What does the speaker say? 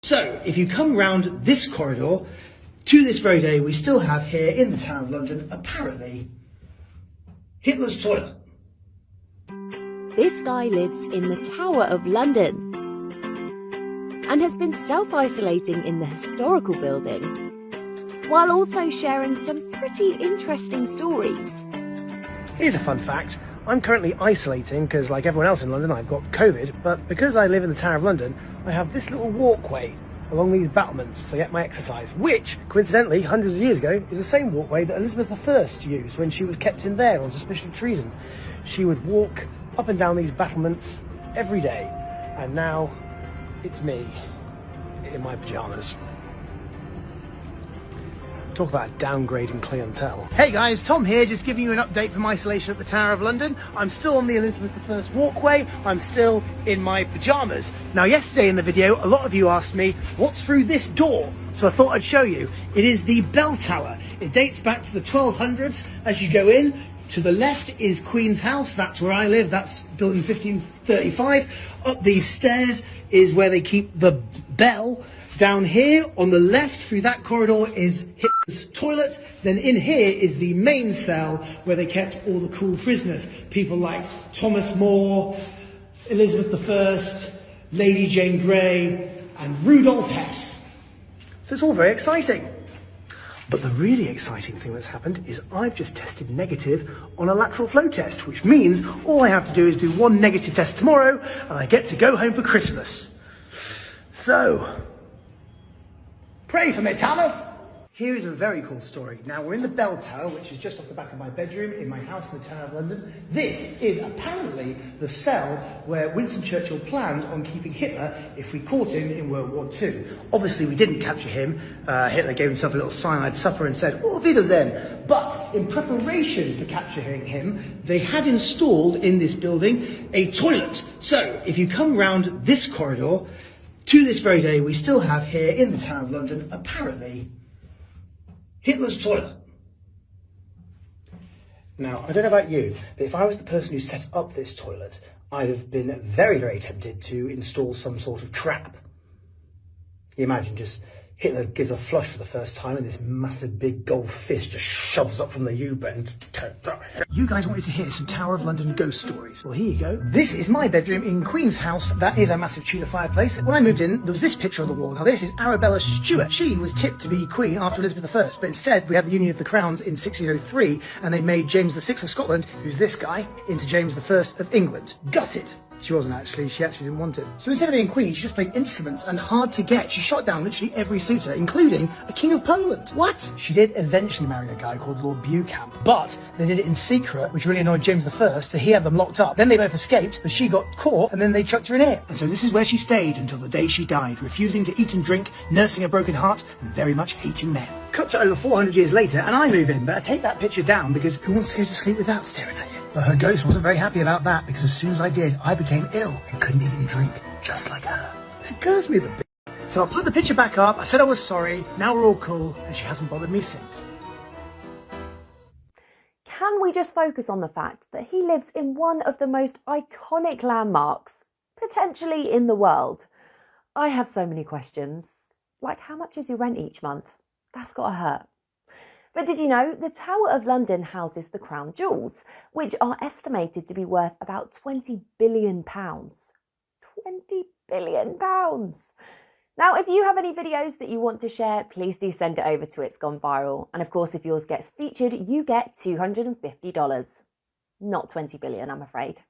So, if you come round this corridor, to this very day, we still have here in the Tower of London, apparently, Hitler's toilet. This guy lives in the Tower of London and has been self-isolating in the historical building, while also sharing some pretty interesting stories. Here's a fun fact. I'm currently isolating because, like everyone else in London, I've got COVID, but because I live in the Tower of London, I have this little walkway along these battlements to get my exercise, which, coincidentally, hundreds of years ago, is the same walkway that Elizabeth I used when she was kept in there on suspicion of treason. She would walk up and down these battlements every day, and now it's me in my pyjamas. Talk about downgrading clientele. Hey guys, Tom here, just giving you an update from isolation at the Tower of London. I'm still on the Elizabeth I walkway. I'm still in my pyjamas. Now, yesterday in the video, a lot of you asked me, what's through this door? So I thought I'd show you. It is the bell tower. It dates back to the 1200s. As you go in, to the left is Queen's House. That's where I live. That's built in 1535. Up these stairs is where they keep the bell. Down here on the left through that corridor is Hitler's toilet. Then in here is the main cell where they kept all the cool prisoners. People like Thomas More, Elizabeth I, Lady Jane Grey, and Rudolf Hess. So it's all very exciting. But the really exciting thing that's happened is I've just tested negative on a lateral flow test, which means all I have to do is do one negative test tomorrow and I get to go home for Christmas. So, pray for me, Thomas! Here is a very cool story. Now, we're in the bell tower, which is just off the back of my bedroom in my house in the Tower of London. This is apparently the cell where Winston Churchill planned on keeping Hitler if we caught him in World War II. Obviously, we didn't capture him. Hitler gave himself a little cyanide supper and said, "Auf Wiedersehen." But in preparation for capturing him, they had installed in this building a toilet. So, if you come round this corridor, to this very day, we still have here in the Tower of London, apparently, Hitler's toilet. Now, I don't know about you, but if I was the person who set up this toilet, I'd have been very, very tempted to install some sort of trap. You imagine just Hitler gives a flush for the first time and this massive big gold fist just shoves up from the U-bend. You guys wanted to hear some Tower of London ghost stories. Well, here you go. This is my bedroom in Queen's House. That is a massive Tudor fireplace. When I moved in, there was this picture on the wall. Now, this is Arabella Stuart. She was tipped to be Queen after Elizabeth I, but instead we had the Union of the Crowns in 1603, and they made James VI of Scotland, who's this guy, into James I of England. Gutted. She wasn't actually, she actually didn't want it. So instead of being queen, she just played instruments, and hard to get, she shot down literally every suitor, including a king of Poland. What? She did eventually marry a guy called Lord Buchan, but they did it in secret, which really annoyed James I, so he had them locked up. Then they both escaped, but she got caught, and then they chucked her in here. And so this is where she stayed until the day she died, refusing to eat and drink, nursing a broken heart, and very much hating men. Cut to over 400 years later, and I move in, but I take that picture down because who wants to go to sleep without staring at you? But her ghost wasn't very happy about that, because as soon as I did, I became ill and couldn't even drink, just like her. She cursed me, the bitch. So I put the picture back up, I said I was sorry, now we're all cool, and she hasn't bothered me since. Can we just focus on the fact that he lives in one of the most iconic landmarks, potentially in the world? I have so many questions. Like, how much is your rent each month? That's gotta hurt. But did you know the Tower of London houses the crown jewels, which are estimated to be worth about £20 billion. £20 billion! Now, if you have any videos that you want to share, please do send it over to It's Gone Viral. And of course, if yours gets featured, you get $250. Not 20 billion, I'm afraid.